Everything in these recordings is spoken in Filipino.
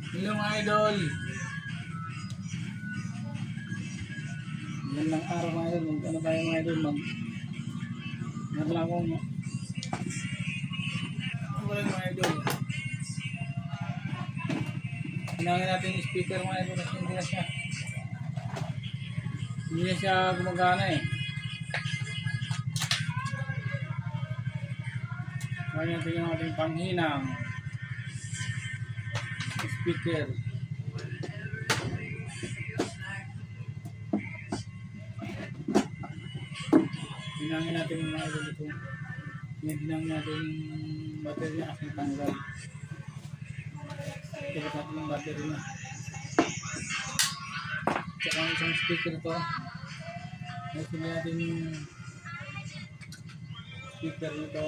Hello mga idol. Magandang araw mga idol. Ano tayo mga idol? Meron lang akong mga idol. Hinangin natin yung speaker mga idol kasi hindi na siya. Hindi na siya gumagana eh. Kaya natin yung ating panghinang speaker. Hinangin natin yung mga idol ito. Hinangin natin yung battery niya kasi tanggal. Tigit natin yung battery niya. Tsaka ang isang speaker ito. Natin natin yung speaker nito.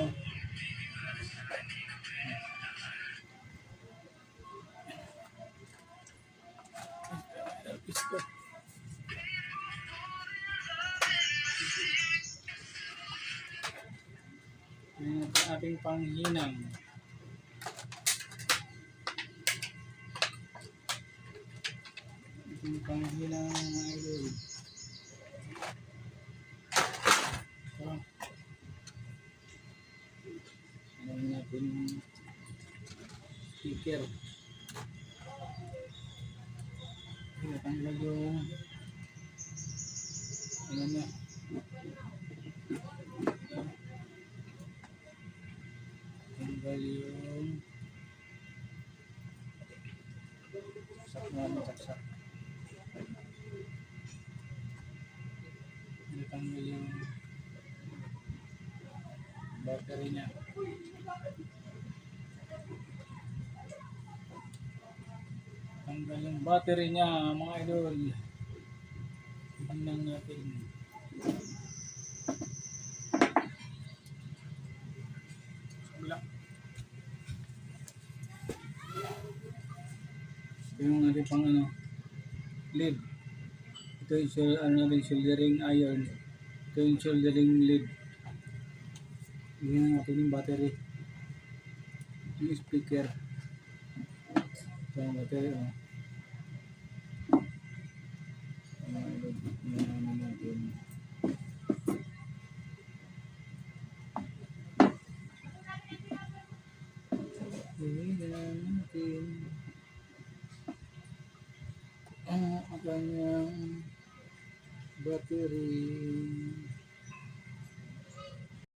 Ayan ang ating panghinang. Ating panghinang mga idol. So, alam natin yung speaker. Natanggal yung ano na. Tanggal yung saksak. Natanggal yung battery niya. Tanggal yung battery niya mga idol. Tingnan natin. Wala. Ito yung natin pang lead. Ito yung natin soldering iron. Ito yung soldering lead. Tingnan natin yung battery. Yung speaker. Ito yung battery. Tingnan natin. Tingnan natin. Ang kanyang battery.